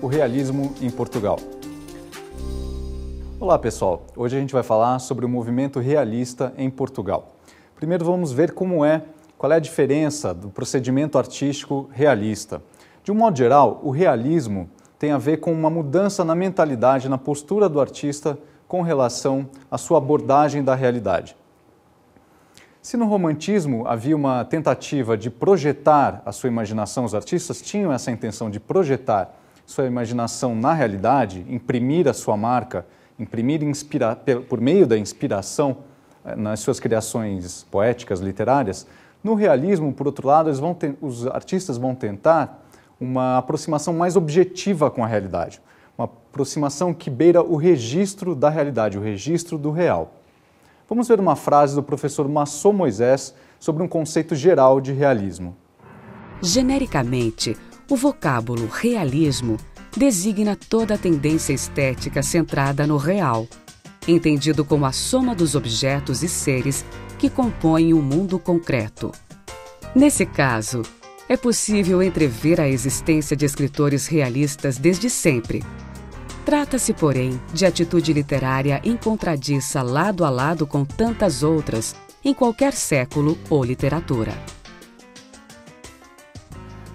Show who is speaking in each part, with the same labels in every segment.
Speaker 1: o realismo em Portugal. Olá pessoal, hoje a gente vai falar sobre o movimento realista em Portugal. Primeiro vamos ver qual é a diferença do procedimento artístico realista. De um modo geral, o realismo tem a ver com uma mudança na mentalidade, na postura do artista com relação à sua abordagem da realidade. Se no romantismo havia uma tentativa de projetar a sua imaginação, os artistas tinham essa intenção de projetar sua imaginação na realidade, imprimir a sua marca, por meio da inspiração nas suas criações poéticas, literárias. No realismo, por outro lado, os artistas vão tentar uma aproximação mais objetiva com a realidade, uma aproximação que beira o registro da realidade, o registro do real. Vamos ver uma frase do professor Massot Moisés sobre um conceito geral de realismo.
Speaker 2: Genericamente, o vocábulo realismo designa toda a tendência estética centrada no real, entendido como a soma dos objetos e seres que compõem o mundo concreto. Nesse caso, é possível entrever a existência de escritores realistas desde sempre. Trata-se, porém, de atitude literária encontradiça lado a lado com tantas outras, em qualquer século ou literatura.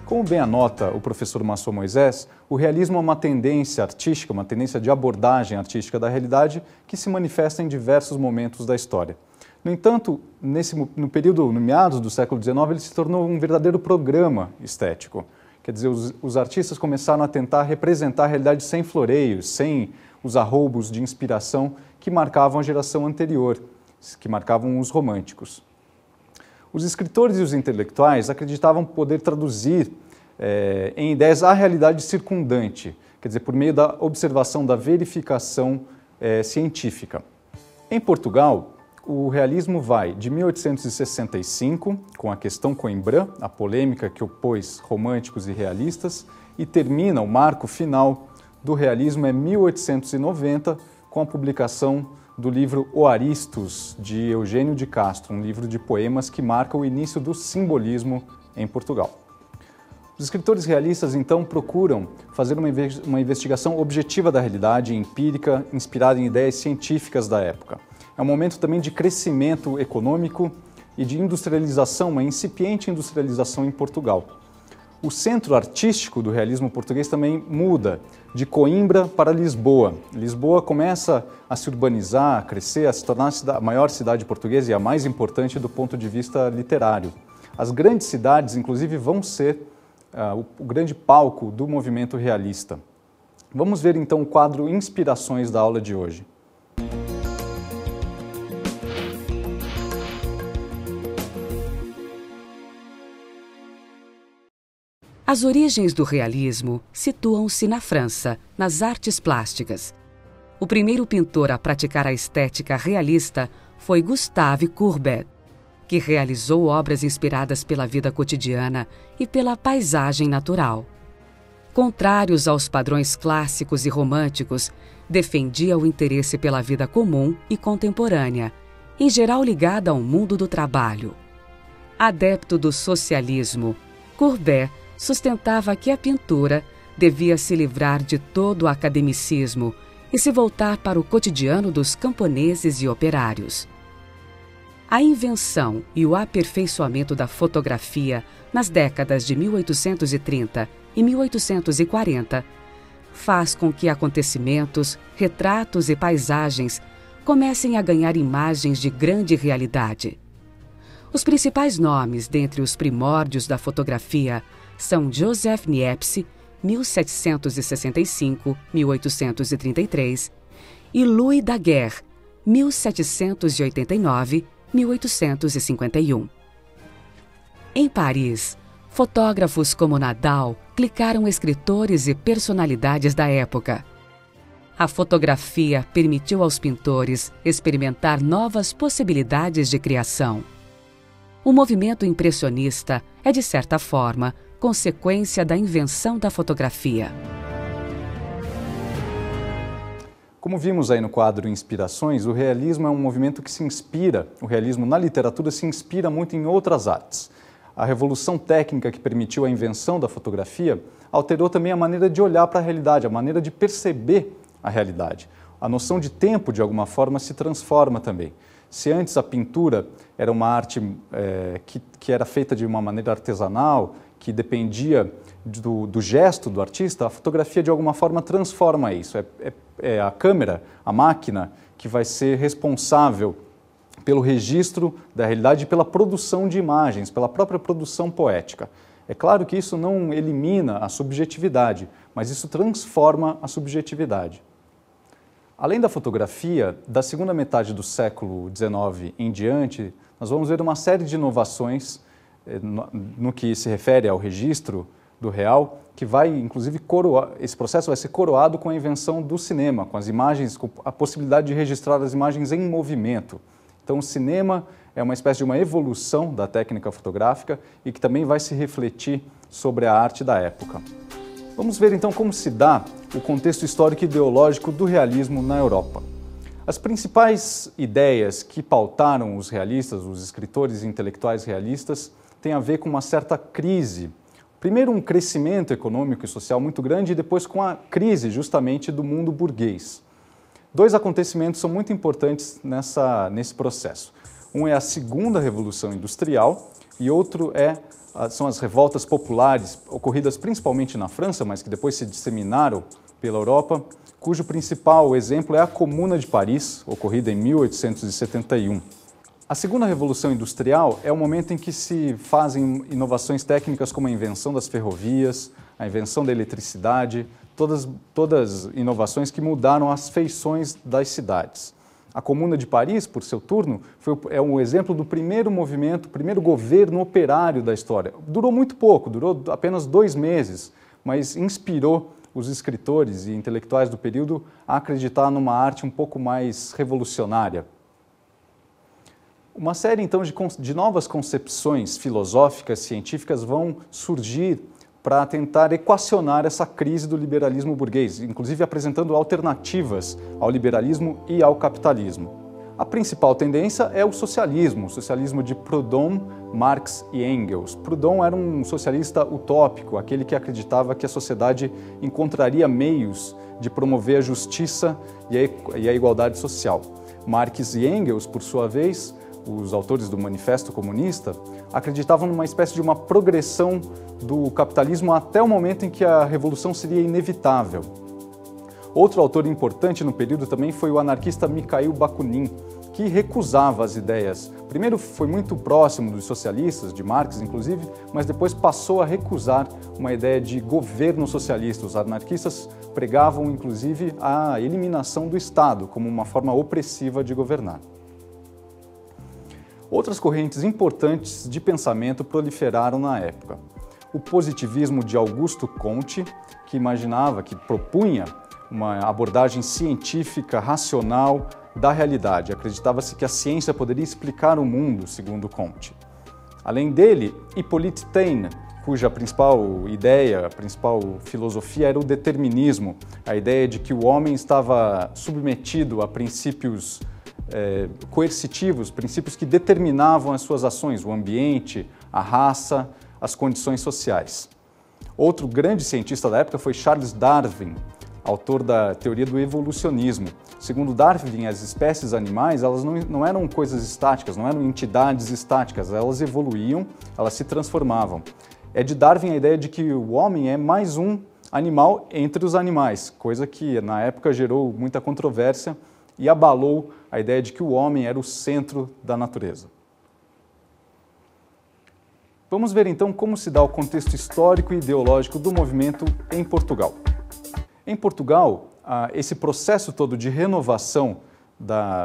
Speaker 1: Como bem anota o professor Massot Moisés, o realismo é uma tendência artística, uma tendência de abordagem artística da realidade que se manifesta em diversos momentos da história. No entanto, no meados do século XIX, ele se tornou um verdadeiro programa estético. Quer dizer, os artistas começaram a tentar representar a realidade sem floreios, sem os arroubos de inspiração que marcavam a geração anterior, que marcavam os românticos. Os escritores e os intelectuais acreditavam poder traduzir em ideias a realidade circundante, quer dizer, por meio da observação, da verificação científica. Em Portugal, o realismo vai de 1865, com a questão Coimbra, a polêmica que opôs românticos e realistas, e termina, o marco final do realismo é 1890, com a publicação do livro O Aristos, de Eugênio de Castro, um livro de poemas que marca o início do simbolismo em Portugal. Os escritores realistas, então, procuram fazer uma investigação objetiva da realidade, empírica, inspirada em ideias científicas da época. É um momento também de crescimento econômico e de industrialização, uma incipiente industrialização em Portugal. O centro artístico do realismo português também muda, de Coimbra para Lisboa. Lisboa começa a se urbanizar, a crescer, a se tornar a maior cidade portuguesa e a mais importante do ponto de vista literário. As grandes cidades, inclusive, vão ser o grande palco do movimento realista. Vamos ver então o quadro Inspirações da aula de hoje.
Speaker 2: As origens do realismo situam-se na França, nas artes plásticas. O primeiro pintor a praticar a estética realista foi Gustave Courbet, que realizou obras inspiradas pela vida cotidiana e pela paisagem natural. Contrários aos padrões clássicos e românticos, defendia o interesse pela vida comum e contemporânea, em geral ligada ao mundo do trabalho. Adepto do socialismo, Courbet sustentava que a pintura devia se livrar de todo o academicismo e se voltar para o cotidiano dos camponeses e operários. A invenção e o aperfeiçoamento da fotografia nas décadas de 1830 e 1840 faz com que acontecimentos, retratos e paisagens comecem a ganhar imagens de grande realidade. Os principais nomes dentre os primórdios da fotografia são Joseph Niepce, 1765-1833, e Louis Daguerre, 1789-1851. Em Paris, fotógrafos como Nadal clicaram escritores e personalidades da época. A fotografia permitiu aos pintores experimentar novas possibilidades de criação. O movimento impressionista é, de certa forma, consequência da invenção da fotografia.
Speaker 1: Como vimos aí no quadro Inspirações, o realismo é um movimento que se inspira, o realismo na literatura se inspira muito em outras artes. A revolução técnica que permitiu a invenção da fotografia alterou também a maneira de olhar para a realidade, a maneira de perceber a realidade. A noção de tempo, de alguma forma, se transforma também. Se antes a pintura era uma arte que era feita de uma maneira artesanal, que dependia do gesto do artista, a fotografia de alguma forma transforma isso. É a câmera, a máquina, que vai ser responsável pelo registro da realidade e pela produção de imagens, pela própria produção poética. É claro que isso não elimina a subjetividade, mas isso transforma a subjetividade. Além da fotografia, da segunda metade do século XIX em diante, nós vamos ver uma série de inovações no que se refere ao registro do real, que vai, inclusive, esse processo vai ser coroado com a invenção do cinema, com as imagens, com a possibilidade de registrar as imagens em movimento. Então, o cinema é uma espécie de uma evolução da técnica fotográfica e que também vai se refletir sobre a arte da época. Vamos ver então como se dá o contexto histórico e ideológico do realismo na Europa. As principais ideias que pautaram os realistas, os escritores e intelectuais realistas, têm a ver com uma certa crise. Primeiro, um crescimento econômico e social muito grande e depois com a crise justamente do mundo burguês. Dois acontecimentos são muito importantes nesse processo. Um é a Segunda Revolução Industrial e outro são as revoltas populares, ocorridas principalmente na França, mas que depois se disseminaram pela Europa, cujo principal exemplo é a Comuna de Paris, ocorrida em 1871. A Segunda Revolução Industrial é o momento em que se fazem inovações técnicas como a invenção das ferrovias, a invenção da eletricidade, todas inovações que mudaram as feições das cidades. A Comuna de Paris, por seu turno, é um exemplo do primeiro movimento, primeiro governo operário da história. Durou muito pouco, durou apenas 2 meses, mas inspirou os escritores e intelectuais do período a acreditar numa arte um pouco mais revolucionária. Uma série, então, de novas concepções filosóficas, científicas vão surgir para tentar equacionar essa crise do liberalismo burguês, inclusive apresentando alternativas ao liberalismo e ao capitalismo. A principal tendência é o socialismo de Proudhon, Marx e Engels. Proudhon era um socialista utópico, aquele que acreditava que a sociedade encontraria meios de promover a justiça e a igualdade social. Marx e Engels, por sua vez, os autores do Manifesto Comunista, acreditavam numa espécie de uma progressão do capitalismo até o momento em que a revolução seria inevitável. Outro autor importante no período também foi o anarquista Mikhail Bakunin, que recusava as ideias. Primeiro foi muito próximo dos socialistas, de Marx inclusive, mas depois passou a recusar uma ideia de governo socialista. Os anarquistas pregavam inclusive a eliminação do Estado como uma forma opressiva de governar. Outras correntes importantes de pensamento proliferaram na época. O positivismo de Augusto Comte, que propunha uma abordagem científica, racional da realidade. Acreditava-se que a ciência poderia explicar o mundo, segundo Comte. Além dele, Hippolyte Taine, cuja principal ideia, a principal filosofia era o determinismo, a ideia de que o homem estava submetido a princípios coercitivos, princípios que determinavam as suas ações, o ambiente, a raça, as condições sociais. Outro grande cientista da época foi Charles Darwin, autor da teoria do evolucionismo. Segundo Darwin, as espécies animais elas não eram coisas estáticas, não eram entidades estáticas, elas evoluíam, elas se transformavam. É de Darwin a ideia de que o homem é mais um animal entre os animais, coisa que na época gerou muita controvérsia e abalou a ideia de que o homem era o centro da natureza. Vamos ver então como se dá o contexto histórico e ideológico do movimento em Portugal. Em Portugal, esse processo todo de renovação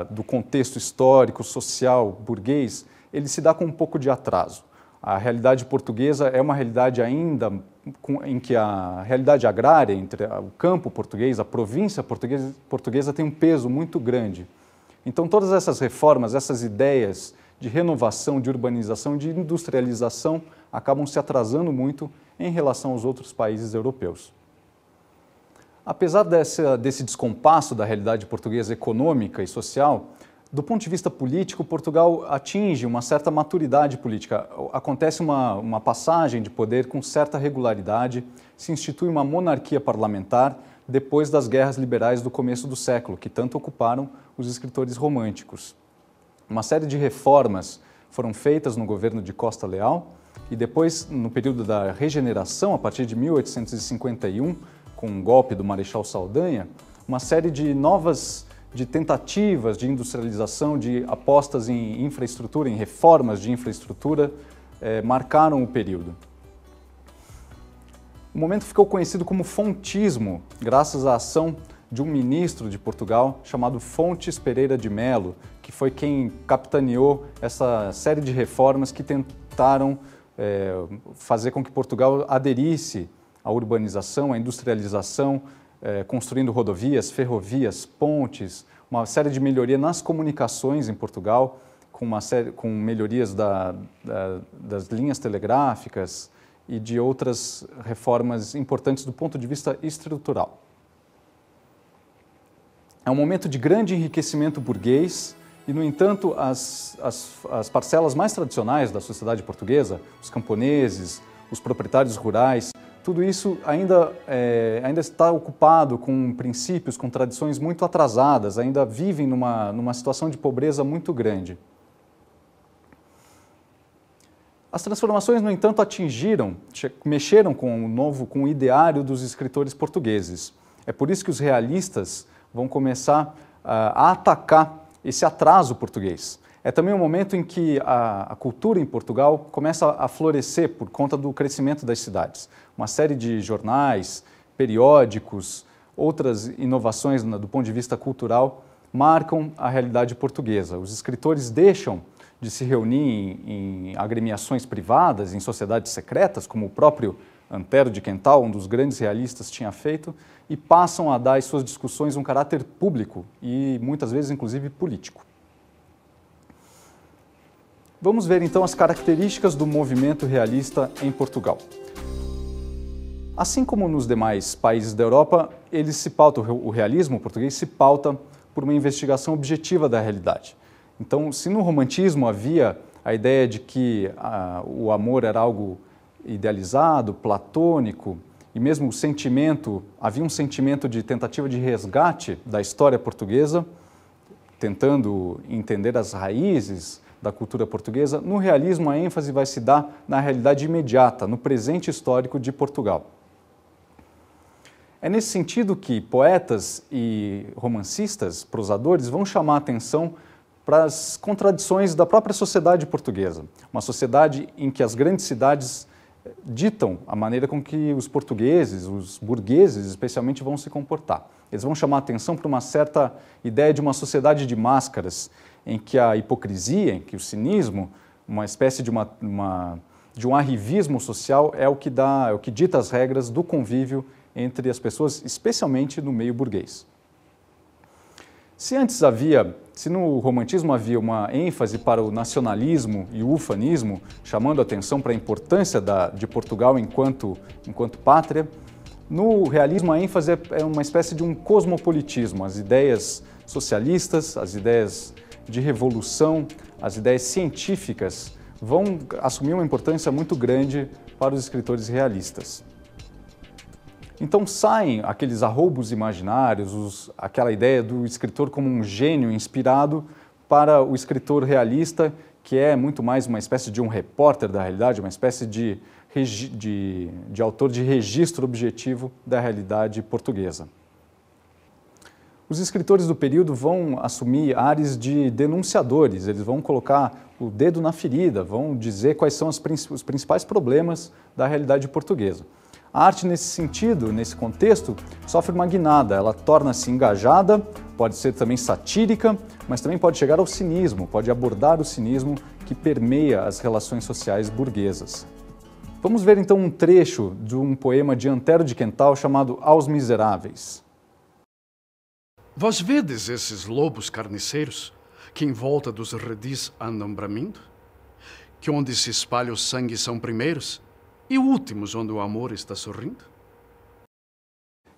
Speaker 1: do contexto histórico, social, burguês, ele se dá com um pouco de atraso. A realidade portuguesa é uma realidade ainda em que a realidade agrária, entre o campo português, a província portuguesa tem um peso muito grande. Então todas essas reformas, essas ideias de renovação, de urbanização, de industrialização acabam se atrasando muito em relação aos outros países europeus. Apesar desse descompasso da realidade portuguesa econômica e social, Do ponto de vista político, Portugal atinge uma certa maturidade política. Acontece uma passagem de poder com certa regularidade, se institui uma monarquia parlamentar depois das guerras liberais do começo do século, que tanto ocuparam os escritores românticos. Uma série de reformas foram feitas no governo de Costa Leal e depois, no período da regeneração, a partir de 1851, com o golpe do Marechal Saldanha, uma série de tentativas de industrialização, de apostas em infraestrutura, em reformas de infraestrutura, marcaram o período. O momento ficou conhecido como fontismo, graças à ação de um ministro de Portugal chamado Fontes Pereira de Melo, que foi quem capitaneou essa série de reformas que tentaram fazer com que Portugal aderisse à urbanização, à industrialização, construindo rodovias, ferrovias, pontes, uma série de melhorias nas comunicações em Portugal, com melhorias das linhas telegráficas e de outras reformas importantes do ponto de vista estrutural. É um momento de grande enriquecimento burguês e, no entanto, as parcelas mais tradicionais da sociedade portuguesa, os camponeses, os proprietários rurais, tudo isso ainda está ocupado com princípios, com tradições muito atrasadas, ainda vivem numa situação de pobreza muito grande. As transformações, no entanto, mexeram com o ideário dos escritores portugueses. É por isso que os realistas vão começar a atacar esse atraso português. É também um momento em que a cultura em Portugal começa a florescer por conta do crescimento das cidades. Uma série de jornais, periódicos, outras inovações do ponto de vista cultural marcam a realidade portuguesa. Os escritores deixam de se reunir em agremiações privadas, em sociedades secretas, como o próprio Antero de Quental, um dos grandes realistas, tinha feito, e passam a dar às suas discussões um caráter público e, muitas vezes, inclusive, político. Vamos ver, então, as características do movimento realista em Portugal. Assim como nos demais países da Europa, o realismo português se pauta por uma investigação objetiva da realidade. Então, se no romantismo havia a ideia de que o amor era algo idealizado, platônico, e mesmo havia um sentimento de tentativa de resgate da história portuguesa, tentando entender as raízes da cultura portuguesa, no realismo a ênfase vai se dar na realidade imediata, no presente histórico de Portugal. É nesse sentido que poetas e romancistas, prosadores, vão chamar a atenção para as contradições da própria sociedade portuguesa. Uma sociedade em que as grandes cidades ditam a maneira com que os portugueses, os burgueses especialmente, vão se comportar. Eles vão chamar a atenção para uma certa ideia de uma sociedade de máscaras, em que a hipocrisia, em que o cinismo, uma espécie de um arrivismo social é o que dita as regras do convívio entre as pessoas, especialmente no meio burguês. Se no romantismo havia uma ênfase para o nacionalismo e o ufanismo, chamando a atenção para a importância de Portugal enquanto pátria, no realismo a ênfase é uma espécie de um cosmopolitismo. As ideias socialistas, as ideias de revolução, as ideias científicas vão assumir uma importância muito grande para os escritores realistas. Então saem aqueles arroubos imaginários, aquela ideia do escritor como um gênio inspirado para o escritor realista, que é muito mais uma espécie de um repórter da realidade, uma espécie de autor de registro objetivo da realidade portuguesa. Os escritores do período vão assumir ares de denunciadores, eles vão colocar o dedo na ferida, vão dizer quais são os principais problemas da realidade portuguesa. A arte, nesse sentido, nesse contexto, sofre uma guinada, ela torna-se engajada, pode ser também satírica, mas também pode chegar ao cinismo, pode abordar o cinismo que permeia as relações sociais burguesas. Vamos ver então um trecho de um poema de Antero de Quental chamado Aos Miseráveis.
Speaker 3: Vós vedes esses lobos carniceiros que em volta dos redis andam bramindo? Que onde se espalha o sangue são primeiros e últimos onde o amor está sorrindo?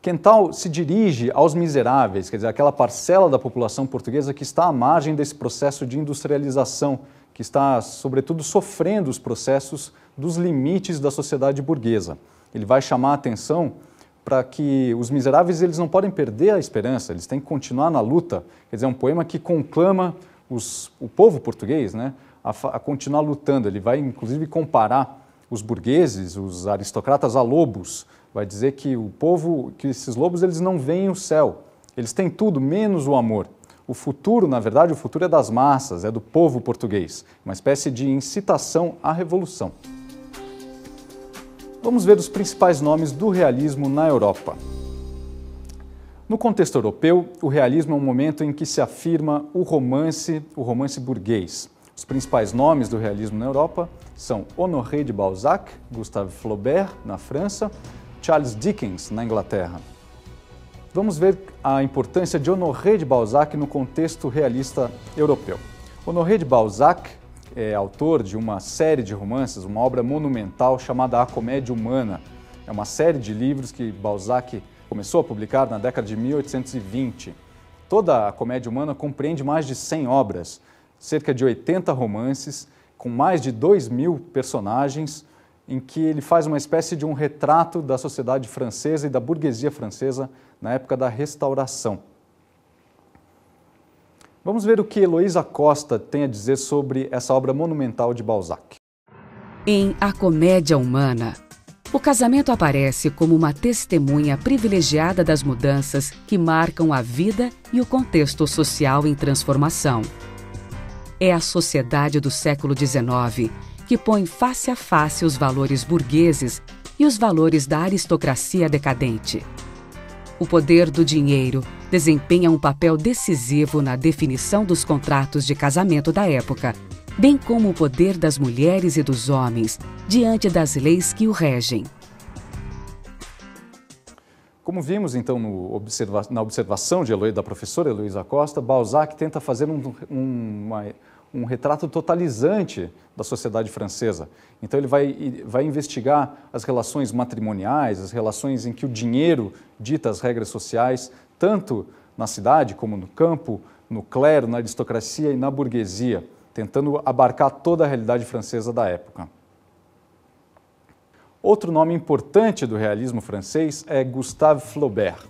Speaker 1: Quental se dirige aos miseráveis, quer dizer, aquela parcela da população portuguesa que está à margem desse processo de industrialização, que está, sobretudo, sofrendo os processos dos limites da sociedade burguesa. Ele vai chamar a atenção para que os miseráveis eles não podem perder a esperança, eles têm que continuar na luta. Quer dizer, é um poema que conclama o povo português, né, a continuar lutando. Ele vai, inclusive, comparar os burgueses, os aristocratas a lobos. Vai dizer que o povo, que esses lobos eles não veem o céu, eles têm tudo menos o amor. O futuro, na verdade, o futuro é das massas, é do povo português, uma espécie de incitação à revolução. Vamos ver os principais nomes do realismo na Europa. No contexto europeu, o realismo é um momento em que se afirma o romance burguês. Os principais nomes do realismo na Europa são Honoré de Balzac, Gustave Flaubert, na França, Charles Dickens, na Inglaterra. Vamos ver a importância de Honoré de Balzac no contexto realista europeu. Honoré de Balzac é autor de uma série de romances, uma obra monumental chamada A Comédia Humana. É uma série de livros que Balzac começou a publicar na década de 1820. Toda a Comédia Humana compreende mais de 100 obras, cerca de 80 romances, com mais de 2.000 personagens, em que ele faz uma espécie de um retrato da sociedade francesa e da burguesia francesa na época da Restauração. Vamos ver o que Heloísa Costa tem a dizer sobre essa obra monumental de Balzac.
Speaker 2: Em A Comédia Humana, o casamento aparece como uma testemunha privilegiada das mudanças que marcam a vida e o contexto social em transformação. É a sociedade do século XIX que põe face a face os valores burgueses e os valores da aristocracia decadente. O poder do dinheiro desempenha um papel decisivo na definição dos contratos de casamento da época, bem como o poder das mulheres e dos homens diante das leis que o regem.
Speaker 1: Como vimos, então, na observação da professora Heloísa Costa, Balzac tenta fazer um retrato totalizante da sociedade francesa. Então ele vai investigar as relações matrimoniais, as relações em que o dinheiro dita as regras sociais, tanto na cidade como no campo, no clero, na aristocracia e na burguesia, tentando abarcar toda a realidade francesa da época. Outro nome importante do realismo francês é Gustave Flaubert.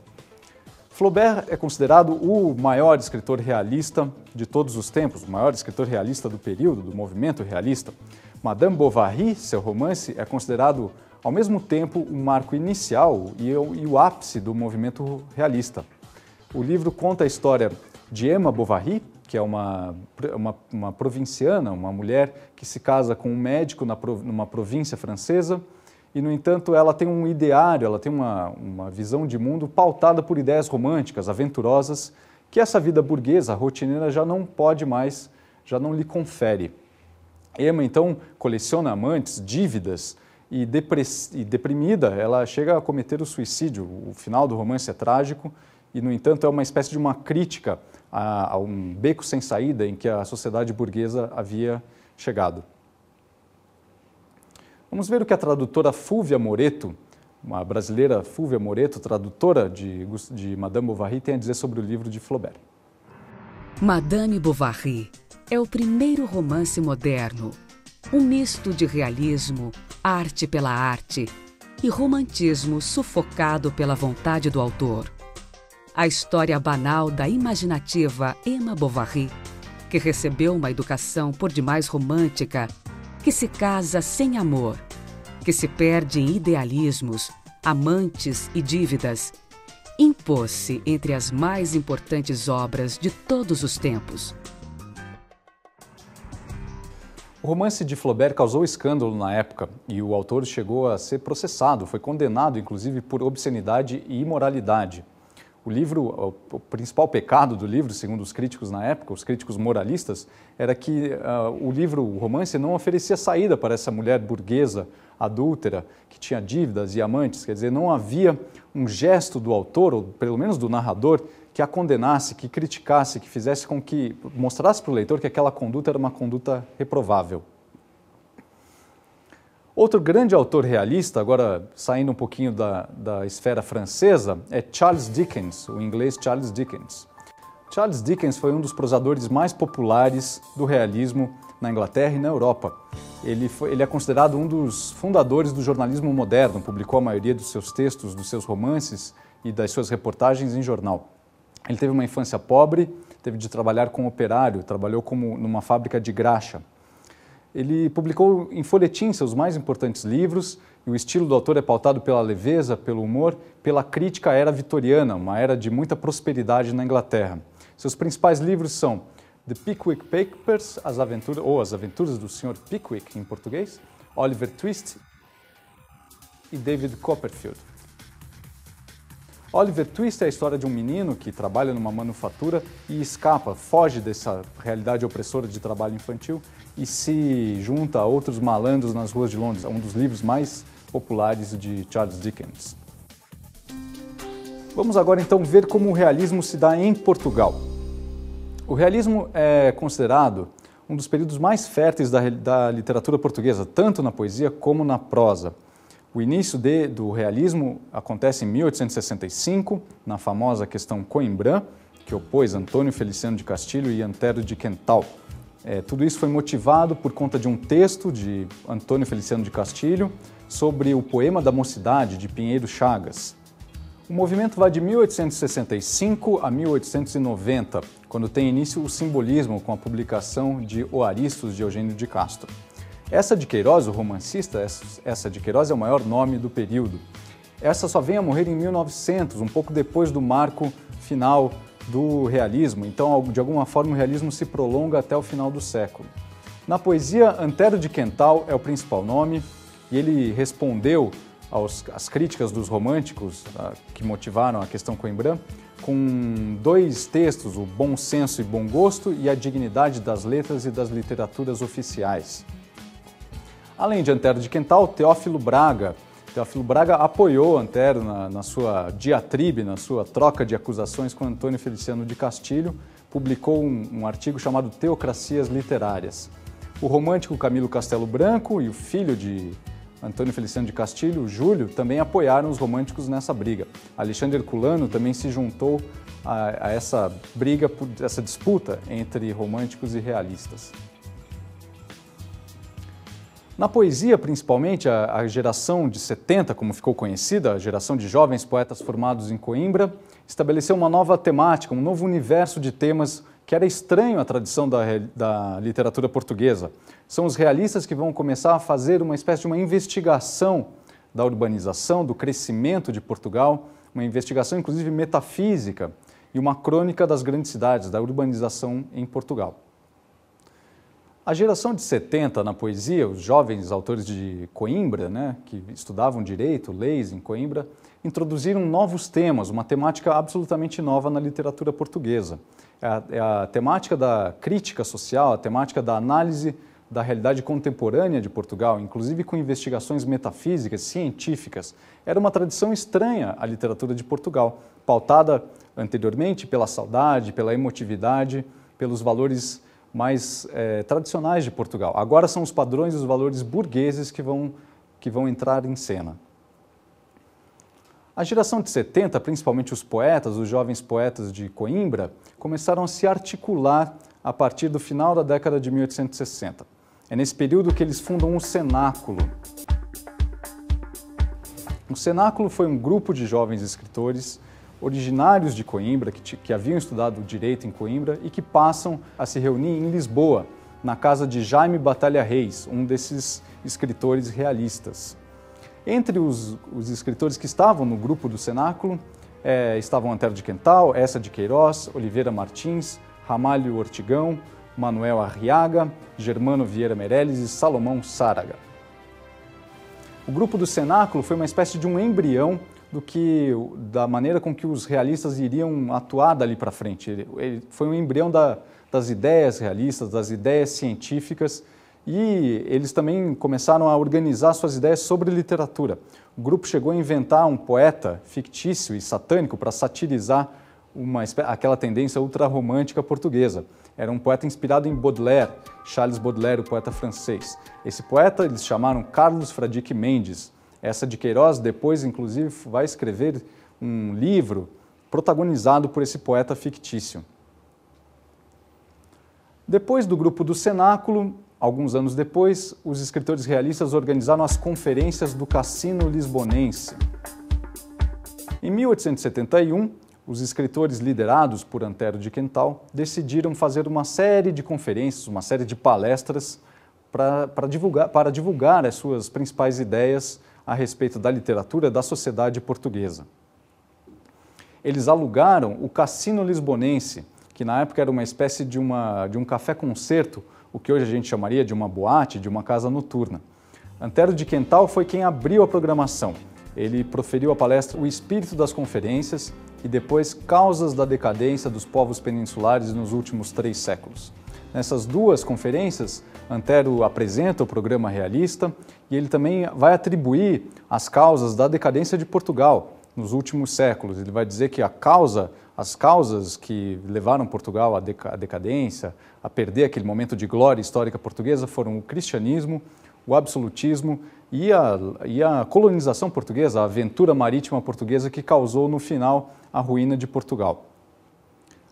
Speaker 1: Flaubert é considerado o maior escritor realista de todos os tempos, o maior escritor realista do período, do movimento realista. Madame Bovary, seu romance, é considerado ao mesmo tempo um marco inicial e o ápice do movimento realista. O livro conta a história de Emma Bovary, que é uma provinciana, uma mulher que se casa com um médico numa província francesa, e, no entanto, ela tem um ideário, ela tem uma visão de mundo pautada por ideias românticas, aventurosas, que essa vida burguesa, rotineira, já não pode mais, já não lhe confere. Emma, então, coleciona amantes, dívidas, e deprimida, ela chega a cometer o suicídio. O final do romance é trágico e, no entanto, é uma espécie de uma crítica a um beco sem saída em que a sociedade burguesa havia chegado. Vamos ver o que a tradutora Fúvia Moreto, uma brasileira Fúvia Moreto, tradutora de Madame Bovary, tem a dizer sobre o livro de Flaubert.
Speaker 2: Madame Bovary é o primeiro romance moderno, um misto de realismo, arte pela arte e romantismo sufocado pela vontade do autor. A história banal da imaginativa Emma Bovary, que recebeu uma educação por demais romântica, que se casa sem amor, que se perde em idealismos, amantes e dívidas, impôs-se entre as mais importantes obras de todos os tempos.
Speaker 1: O romance de Flaubert causou escândalo na época e o autor chegou a ser processado, foi condenado inclusive por obscenidade e imoralidade. O principal pecado do livro, segundo os críticos na época, os críticos moralistas, era que o romance não oferecia saída para essa mulher burguesa, adúltera, que tinha dívidas e amantes. Quer dizer, não havia um gesto do autor, ou pelo menos do narrador, que a condenasse, que criticasse, que fizesse com que mostrasse para o leitor que aquela conduta era uma conduta reprovável. Outro grande autor realista, agora saindo um pouquinho da esfera francesa, é Charles Dickens, o inglês Charles Dickens. Charles Dickens foi um dos prosadores mais populares do realismo na Inglaterra e na Europa. Ele é considerado um dos fundadores do jornalismo moderno, publicou a maioria dos seus textos, dos seus romances e das suas reportagens em jornal. Ele teve uma infância pobre, teve de trabalhar como operário, trabalhou numa fábrica de graxa. Ele publicou em folhetim seus mais importantes livros, e o estilo do autor é pautado pela leveza, pelo humor, pela crítica à era vitoriana, uma era de muita prosperidade na Inglaterra. Seus principais livros são The Pickwick Papers, As Aventuras do Sr. Pickwick, em português, Oliver Twist e David Copperfield. Oliver Twist é a história de um menino que trabalha numa manufatura e escapa, foge dessa realidade opressora de trabalho infantil e se junta a outros malandros nas ruas de Londres. É um dos livros mais populares de Charles Dickens. Vamos agora então ver como o realismo se dá em Portugal. O realismo é considerado um dos períodos mais férteis da literatura portuguesa, tanto na poesia como na prosa. O início do realismo acontece em 1865, na famosa questão Coimbra, que opôs Antônio Feliciano de Castilho e Antero de Quental. Tudo isso foi motivado por conta de um texto de Antônio Feliciano de Castilho sobre o poema da mocidade de Pinheiro Chagas. O movimento vai de 1865 a 1890, quando tem início o simbolismo com a publicação de O Aristos de Eugênio de Castro. Essa de Queiroz, o romancista, essa de Queiroz é o maior nome do período. Essa só vem a morrer em 1900, um pouco depois do marco final do realismo, então de alguma forma o realismo se prolonga até o final do século. Na poesia, Antero de Quental é o principal nome e ele respondeu às críticas dos românticos que motivaram a questão Coimbra com dois textos, o Bom Senso e Bom Gosto e a Dignidade das Letras e das Literaturas Oficiais. Além de Antero de Quental, Teófilo Braga apoiou Antero na sua diatribe, na sua troca de acusações com Antônio Feliciano de Castilho, publicou um artigo chamado Teocracias Literárias. O romântico Camilo Castelo Branco e o filho de Antônio Feliciano de Castilho, Júlio, também apoiaram os românticos nessa briga. Alexandre Herculano também se juntou a essa briga, essa disputa entre românticos e realistas. Na poesia, principalmente, a geração de 70, como ficou conhecida, a geração de jovens poetas formados em Coimbra, estabeleceu uma nova temática, um novo universo de temas que era estranho à tradição da literatura portuguesa. São os realistas que vão começar a fazer uma espécie de uma investigação da urbanização, do crescimento de Portugal, uma investigação inclusive metafísica e uma crônica das grandes cidades, da urbanização em Portugal. A geração de 70 na poesia, os jovens autores de Coimbra, que estudavam direito, leis em Coimbra, introduziram novos temas, uma temática absolutamente nova na literatura portuguesa. É a temática da crítica social, a temática da análise da realidade contemporânea de Portugal, inclusive com investigações metafísicas, científicas. Era uma tradição estranha à literatura de Portugal, pautada anteriormente pela saudade, pela emotividade, pelos valores mais tradicionais de Portugal. Agora são os padrões e os valores burgueses que vão entrar em cena. A geração de 70, principalmente os poetas, os jovens poetas de Coimbra, começaram a se articular a partir do final da década de 1860. É nesse período que eles fundam o Cenáculo. O Cenáculo foi um grupo de jovens escritores originários de Coimbra, que haviam estudado direito em Coimbra e que passam a se reunir em Lisboa, na casa de Jaime Batalha Reis, um desses escritores realistas. Entre os escritores que estavam no grupo do Cenáculo estavam Antero de Quental, Eça de Queiroz, Oliveira Martins, Ramalho Ortigão, Manuel Arriaga, Germano Vieira Meirelles e Salomão Sáraga. O grupo do Cenáculo foi uma espécie de um embrião da maneira com que os realistas iriam atuar dali para frente. Ele foi um embrião das ideias realistas, das ideias científicas, e eles também começaram a organizar suas ideias sobre literatura. O grupo chegou a inventar um poeta fictício e satânico para satirizar aquela tendência ultrarromântica portuguesa. Era um poeta inspirado em Baudelaire, Charles Baudelaire, o poeta francês. Esse poeta eles chamaram Carlos Fradique Mendes. Essa de Queiroz depois, inclusive, vai escrever um livro protagonizado por esse poeta fictício. Depois do grupo do Cenáculo, alguns anos depois, os escritores realistas organizaram as Conferências do Cassino Lisbonense. Em 1871, os escritores liderados por Antero de Quental decidiram fazer uma série de conferências, uma série de palestras para divulgar as suas principais ideias a respeito da literatura e da sociedade portuguesa. Eles alugaram o Cassino Lisbonense, que na época era uma espécie de um café-concerto, o que hoje a gente chamaria de uma boate, de uma casa noturna. Antero de Quental foi quem abriu a programação. Ele proferiu a palestra O Espírito das Conferências e depois Causas da Decadência dos Povos Peninsulares nos Últimos 3 Séculos. Nessas duas conferências, Antero apresenta o programa realista e ele também vai atribuir as causas da decadência de Portugal nos últimos séculos. Ele vai dizer que as causas que levaram Portugal à decadência, a perder aquele momento de glória histórica portuguesa, foram o cristianismo, o absolutismo e a colonização portuguesa, a aventura marítima portuguesa que causou no final a ruína de Portugal.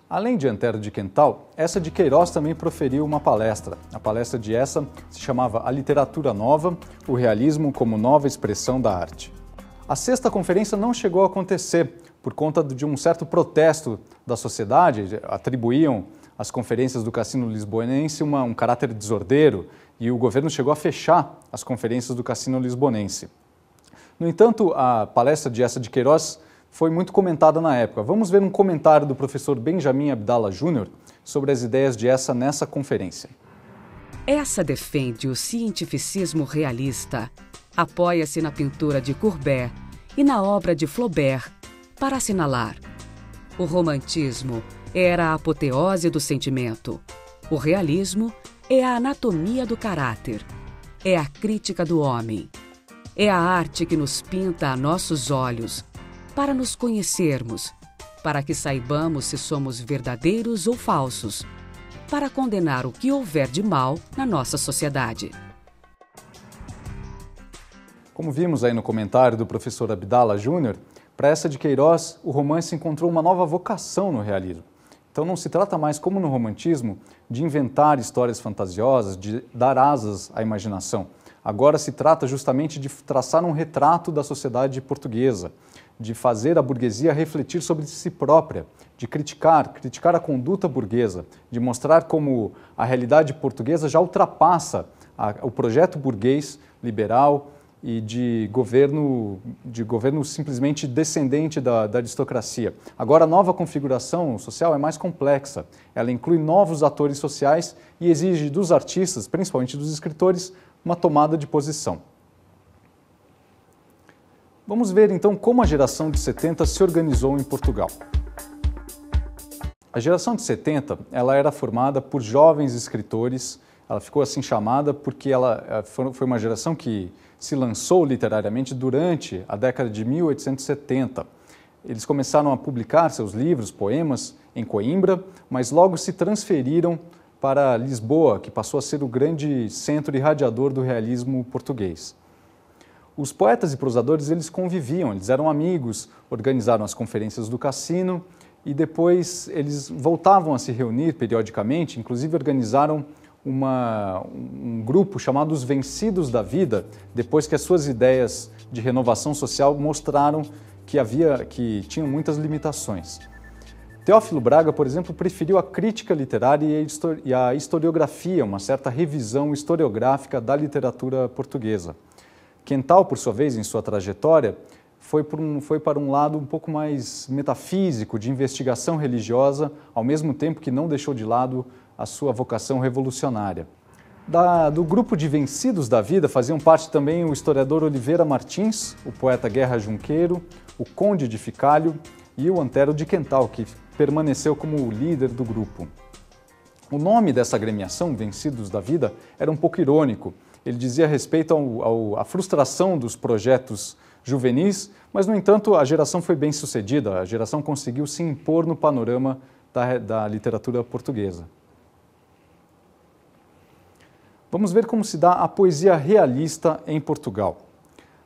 Speaker 1: Além de Antero de Quental, Eça de Queiroz também proferiu uma palestra. A palestra de Eça se chamava A Literatura Nova, o Realismo como Nova Expressão da Arte. A 6ª conferência não chegou a acontecer por conta de um certo protesto da sociedade, atribuíam às conferências do Cassino Lisbonense um caráter desordeiro e o governo chegou a fechar as conferências do Cassino Lisbonense. No entanto, a palestra de Eça de Queiroz foi muito comentada na época. Vamos ver um comentário do professor Benjamin Abdallah Júnior sobre as ideias de Eça nessa conferência.
Speaker 2: Eça defende o cientificismo realista, apoia-se na pintura de Courbet e na obra de Flaubert para assinalar: o romantismo era a apoteose do sentimento, o realismo é a anatomia do caráter, é a crítica do homem, é a arte que nos pinta a nossos olhos, para nos conhecermos, para que saibamos se somos verdadeiros ou falsos, para condenar o que houver de mal na nossa sociedade.
Speaker 1: Como vimos aí no comentário do professor Abdallah Júnior, para Eça de Queiroz, o romance encontrou uma nova vocação no realismo. Então não se trata mais, como no romantismo, de inventar histórias fantasiosas, de dar asas à imaginação. Agora se trata justamente de traçar um retrato da sociedade portuguesa, de fazer a burguesia refletir sobre si própria, de criticar a conduta burguesa, de mostrar como a realidade portuguesa já ultrapassa o projeto burguês liberal e de governo simplesmente descendente da aristocracia. Agora a nova configuração social é mais complexa, ela inclui novos atores sociais e exige dos artistas, principalmente dos escritores, uma tomada de posição. Vamos ver então como a geração de 70 se organizou em Portugal. A geração de 70 ela era formada por jovens escritores, ela ficou assim chamada porque ela foi uma geração que se lançou literariamente durante a década de 1870. Eles começaram a publicar seus livros, poemas, em Coimbra, mas logo se transferiram para Lisboa, que passou a ser o grande centro irradiador do realismo português. Os poetas e prosadores, eles conviviam, eles eram amigos, organizaram as conferências do Cassino e depois eles voltavam a se reunir periodicamente, inclusive organizaram um grupo chamado Os Vencidos da Vida, depois que as suas ideias de renovação social mostraram que tinham muitas limitações. Teófilo Braga, por exemplo, preferiu a crítica literária e a historiografia, uma certa revisão historiográfica da literatura portuguesa. Quental, por sua vez, em sua trajetória, foi para um lado um pouco mais metafísico, de investigação religiosa, ao mesmo tempo que não deixou de lado a sua vocação revolucionária. Do grupo de Vencidos da Vida faziam parte também o historiador Oliveira Martins, o poeta Guerra Junqueiro, o Conde de Ficalho e o Antero de Quental, que permaneceu como o líder do grupo. O nome dessa agremiação, Vencidos da Vida, era um pouco irônico. Ele dizia respeito à frustração dos projetos juvenis, mas, no entanto, a geração foi bem sucedida, a geração conseguiu se impor no panorama da literatura portuguesa. Vamos ver como se dá a poesia realista em Portugal.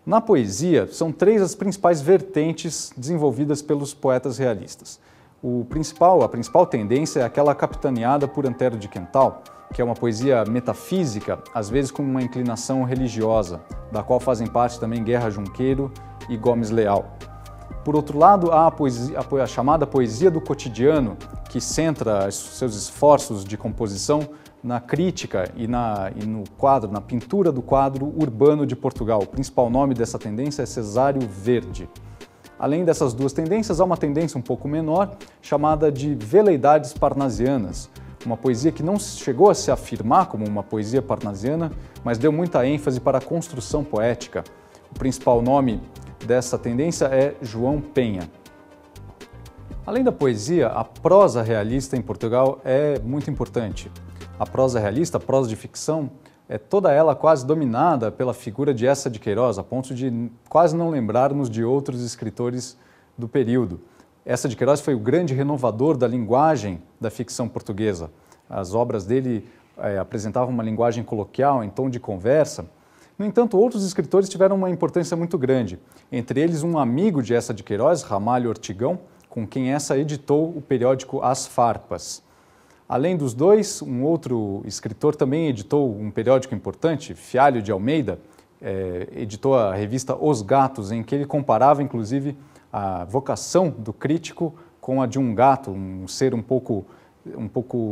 Speaker 1: Na poesia, são três as principais vertentes desenvolvidas pelos poetas realistas. A principal tendência é aquela capitaneada por Antero de Quental, que é uma poesia metafísica, às vezes com uma inclinação religiosa, da qual fazem parte também Guerra Junqueiro e Gomes Leal. Por outro lado, há a chamada poesia do cotidiano, que centra seus esforços de composição na crítica e no quadro, na pintura do quadro urbano de Portugal. O principal nome dessa tendência é Cesário Verde. Além dessas duas tendências, há uma tendência um pouco menor, chamada de veleidades parnasianas, uma poesia que não chegou a se afirmar como uma poesia parnasiana, mas deu muita ênfase para a construção poética. O principal nome dessa tendência é João Penha. Além da poesia, a prosa realista em Portugal é muito importante. A prosa realista, a prosa de ficção, é toda ela quase dominada pela figura de Eça de Queiroz, a ponto de quase não lembrarmos de outros escritores do período. Eça de Queiroz foi o grande renovador da linguagem da ficção portuguesa. As obras dele apresentavam uma linguagem coloquial, em tom de conversa. No entanto, outros escritores tiveram uma importância muito grande. Entre eles, um amigo de Eça de Queiroz, Ramalho Ortigão, com quem Eça editou o periódico As Farpas. Além dos dois, um outro escritor também editou um periódico importante, Fialho de Almeida, editou a revista Os Gatos, em que ele comparava, inclusive, a vocação do crítico com a de um gato, um ser um pouco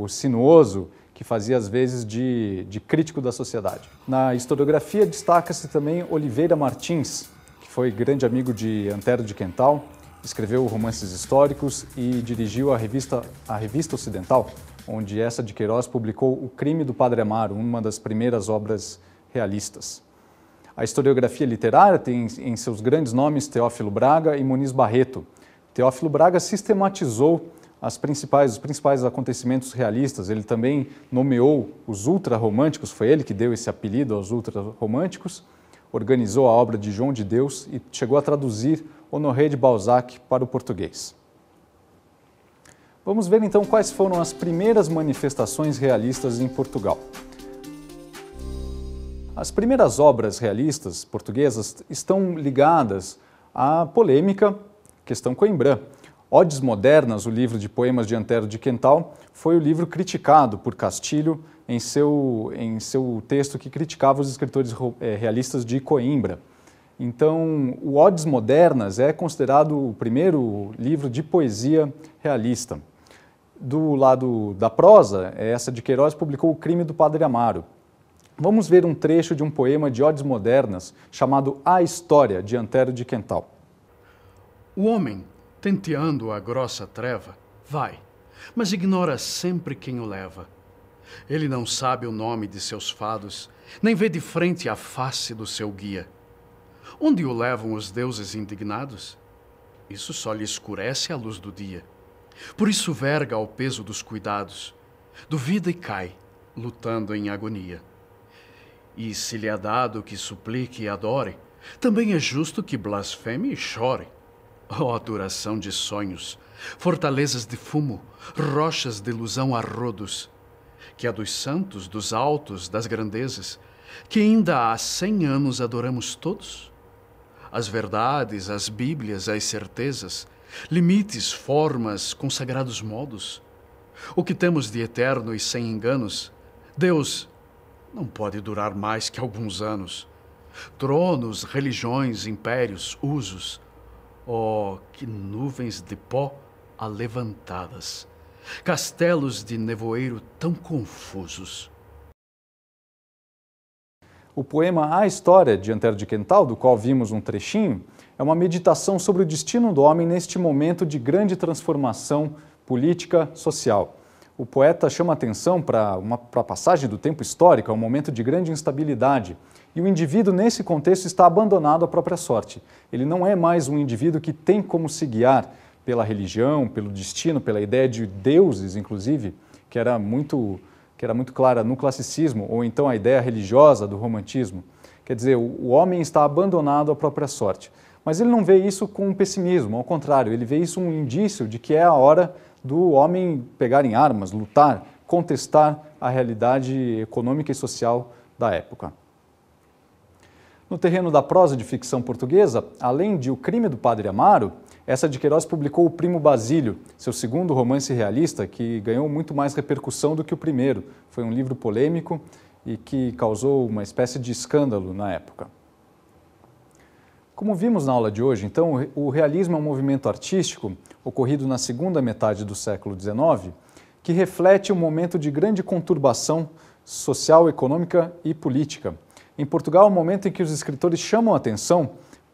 Speaker 1: sinuoso, que fazia às vezes de crítico da sociedade. Na historiografia destaca-se também Oliveira Martins, que foi grande amigo de Antero de Quental, escreveu romances históricos e dirigiu a revista Ocidental, onde Eça de Queiroz publicou O Crime do Padre Amaro, uma das primeiras obras realistas. A historiografia literária tem em seus grandes nomes Teófilo Braga e Muniz Barreto. Teófilo Braga sistematizou os principais acontecimentos realistas. Ele também nomeou os ultrarromânticos, foi ele que deu esse apelido aos ultrarromânticos, organizou a obra de João de Deus e chegou a traduzir Honoré de Balzac para o português. Vamos ver então quais foram as primeiras manifestações realistas em Portugal. As primeiras obras realistas portuguesas estão ligadas à polêmica questão Coimbra. Odes Modernas, o livro de poemas de Antero de Quental, foi o livro criticado por Castilho em seu texto que criticava os escritores realistas de Coimbra. Então, o Odes Modernas é considerado o primeiro livro de poesia realista. Do lado da prosa, Eça de Queiroz publicou O Crime do Padre Amaro. Vamos ver um trecho de um poema de Odes Modernas chamado A História, de Antero de Quental.
Speaker 3: O homem, tenteando a grossa treva, vai, mas ignora sempre quem o leva. Ele não sabe o nome de seus fados, nem vê de frente a face do seu guia. Onde o levam os deuses indignados? Isso só lhe escurece a luz do dia. Por isso verga ao peso dos cuidados, duvida e cai, lutando em agonia. E se lhe é dado que suplique e adore, também é justo que blasfeme e chore. Ó duração de sonhos, fortalezas de fumo, rochas de ilusão a rodos, que a dos santos, dos altos, das grandezas, que ainda há 100 anos adoramos todos? As verdades, as bíblias, as certezas, limites, formas, consagrados modos. O que temos de eterno e sem enganos, Deus não pode durar mais que alguns anos. Tronos, religiões, impérios, usos, oh, que nuvens de pó alevantadas, castelos de nevoeiro tão confusos.
Speaker 1: O poema A História, de Antero de Quental, do qual vimos um trechinho, é uma meditação sobre o destino do homem neste momento de grande transformação política, social. O poeta chama atenção para a passagem do tempo histórico, é um momento de grande instabilidade, e o indivíduo, nesse contexto, está abandonado à própria sorte. Ele não é mais um indivíduo que tem como se guiar pela religião, pelo destino, pela ideia de deuses, inclusive, que era muito clara no classicismo, ou então a ideia religiosa do romantismo. Quer dizer, o homem está abandonado à própria sorte. Mas ele não vê isso com pessimismo, ao contrário, ele vê isso um indício de que é a hora do homem pegar em armas, lutar, contestar a realidade econômica e social da época. No terreno da prosa de ficção portuguesa, além de O Crime do Padre Amaro, Eça de Queiroz publicou O Primo Basílio, seu segundo romance realista, que ganhou muito mais repercussão do que o primeiro. Foi um livro polêmico e que causou uma espécie de escândalo na época. Como vimos na aula de hoje, então, o realismo é um movimento artístico ocorrido na segunda metade do século XIX, que reflete um momento de grande conturbação social, econômica e política. Em Portugal, é um momento em que os escritores chamam a atenção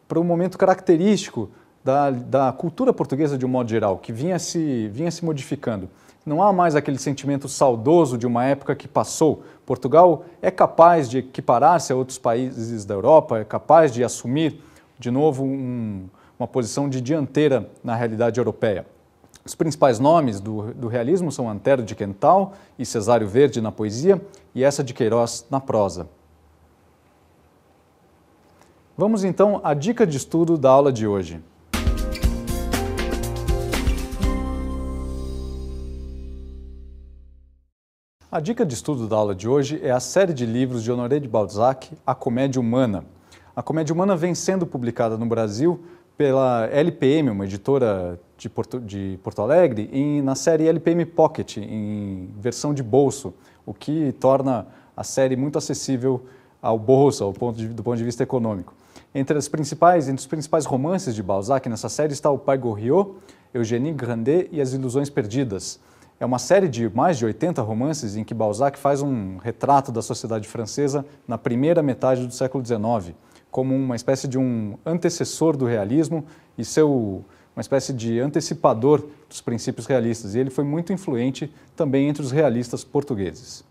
Speaker 1: para um momento característico da cultura portuguesa de um modo geral, que vinha se modificando. Não há mais aquele sentimento saudoso de uma época que passou. Portugal é capaz de equiparar-se a outros países da Europa, é capaz de assumir de novo uma posição de dianteira na realidade europeia. Os principais nomes do realismo são Antero de Quental e Cesário Verde na poesia e Eça de Queiroz na prosa. Vamos então à dica de estudo da aula de hoje. A dica de estudo da aula de hoje é a série de livros de Honoré de Balzac, A Comédia Humana. A Comédia Humana vem sendo publicada no Brasil pela LPM, uma editora de Porto Alegre, na série LPM Pocket, em versão de bolso, o que torna a série muito acessível ao bolso, do ponto de vista econômico. Entre os principais romances de Balzac nessa série está O Pai Goriot, Eugénie Grandet e As Ilusões Perdidas. É uma série de mais de 80 romances em que Balzac faz um retrato da sociedade francesa na primeira metade do século XIX, como uma espécie de um antecessor do realismo e uma espécie de antecipador dos princípios realistas. E ele foi muito influente também entre os realistas portugueses.